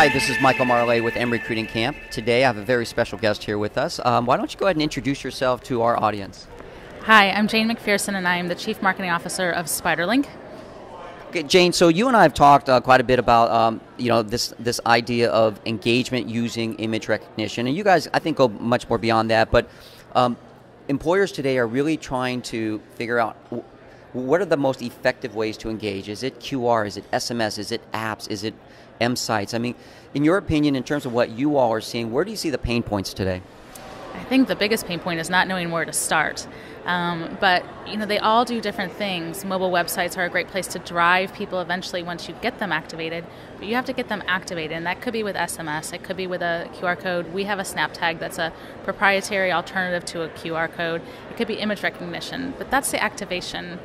Hi, this is Michael Marlatt with mRecruitingcamp. Today I have a very special guest here with us. Why don't you go ahead and introduce yourself to our audience? Hi, I'm Jane McPherson, and I am the Chief Marketing Officer of SpyderLynk. Okay, Jane, so you and I have talked quite a bit about this idea of engagement using image recognition, and you guys, I think, go much more beyond that, but employers today are really trying to figure out what are the most effective ways to engage. Is it QR? Is it SMS? Is it apps? Is it M-sites? I mean, in your opinion, in terms of what you all are seeing, where do you see the pain points today? I think the biggest pain point is not knowing where to start. But they all do different things. Mobile websites are a great place to drive people eventually once you get them activated. But you have to get them activated, and that could be with SMS. It could be with a QR code. We have a SnapTag that's a proprietary alternative to a QR code. It could be image recognition, but that's the activation.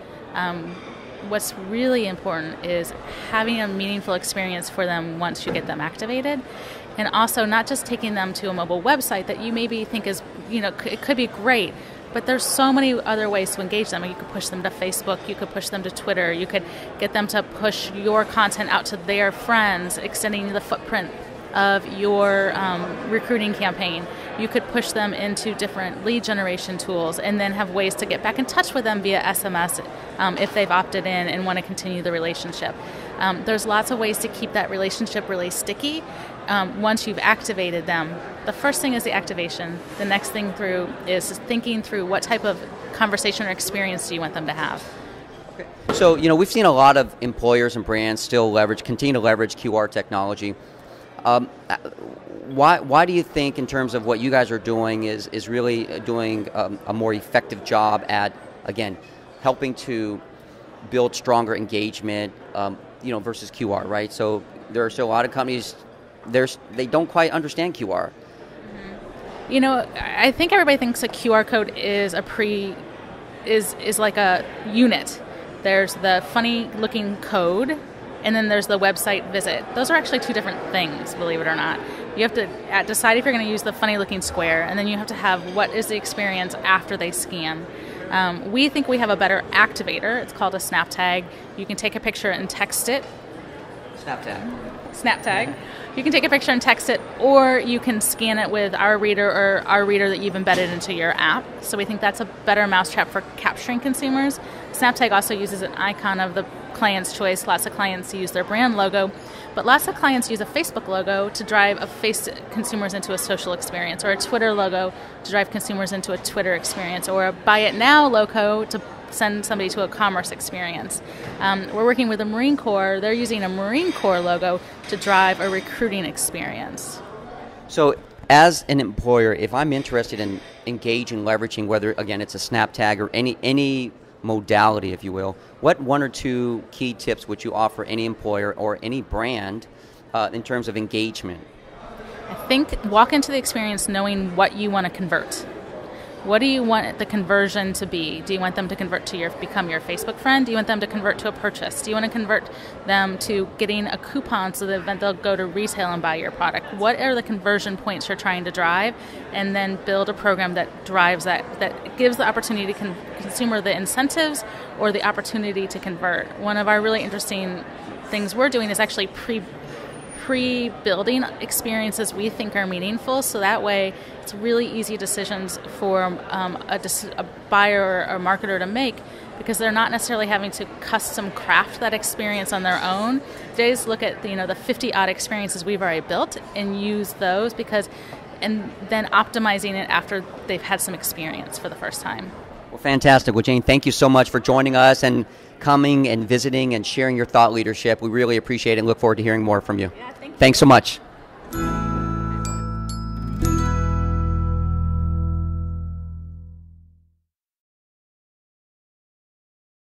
What's really important is having a meaningful experience for them once you get them activated, and also not just taking them to a mobile website that you maybe think is, it could be great, but there's so many other ways to engage them. You could push them to Facebook, you could push them to Twitter, you could get them to push your content out to their friends, extending the footprint of your recruiting campaign. You could push them into different lead generation tools and then have ways to get back in touch with them via SMS if they've opted in and want to continue the relationship. There's lots of ways to keep that relationship really sticky once you've activated them. The first thing is the activation. The next thing through is thinking through what type of conversation or experience do you want them to have. Okay. So, we've seen a lot of employers and brands still continue to leverage QR technology. Why do you think, in terms of what you guys are doing, is really doing a more effective job at, again, helping to build stronger engagement, versus QR, right? So there are still a lot of companies, they don't quite understand QR. I think everybody thinks a QR code is is like a unit. There's the funny looking code, and then there's the website visit. Those are actually two different things, believe it or not. You have to decide if you're going to use the funny-looking square, and then you have to have what is the experience after they scan. We think we have a better activator. It's called a SnapTag. You can take a picture and text it. SnapTag. You can take a picture and text it, or you can scan it with our reader or our reader that you've embedded into your app. So we think that's a better mousetrap for capturing consumers. SnapTag also uses an icon of the client's choice. Lots of clients use their brand logo, but lots of clients use a Facebook logo to drive consumers into a social experience, or a Twitter logo to drive consumers into a Twitter experience, or a Buy It Now logo to send somebody to a commerce experience. We're working with the Marine Corps. They're using a Marine Corps logo to drive a recruiting experience. So as an employer, if I'm interested in engaging, leveraging, whether, again, it's a SnapTag or any modality, if you will, what one or two key tips would you offer any employer or any brand in terms of engagement? I think walk into the experience knowing what you want to convert. What do you want the conversion to be? Do you want them to convert to become your Facebook friend? Do you want them to convert to a purchase? Do you want to convert them to getting a coupon so that they'll go to retail and buy your product? What are the conversion points you're trying to drive? And then build a program that drives that gives the opportunity to consumer the incentives or the opportunity to convert. One of our really interesting things we're doing is actually pre-building experiences we think are meaningful, so that way it's really easy decisions for a buyer or a marketer to make, because they're not necessarily having to custom craft that experience on their own. They just look at the 50-odd experiences we've already built and use those, and then optimizing it after they've had some experience for the first time. Well, fantastic. Well, Jane, thank you so much for joining us and coming and visiting and sharing your thought leadership. We really appreciate it and look forward to hearing more from you. Yeah, Thanks so much.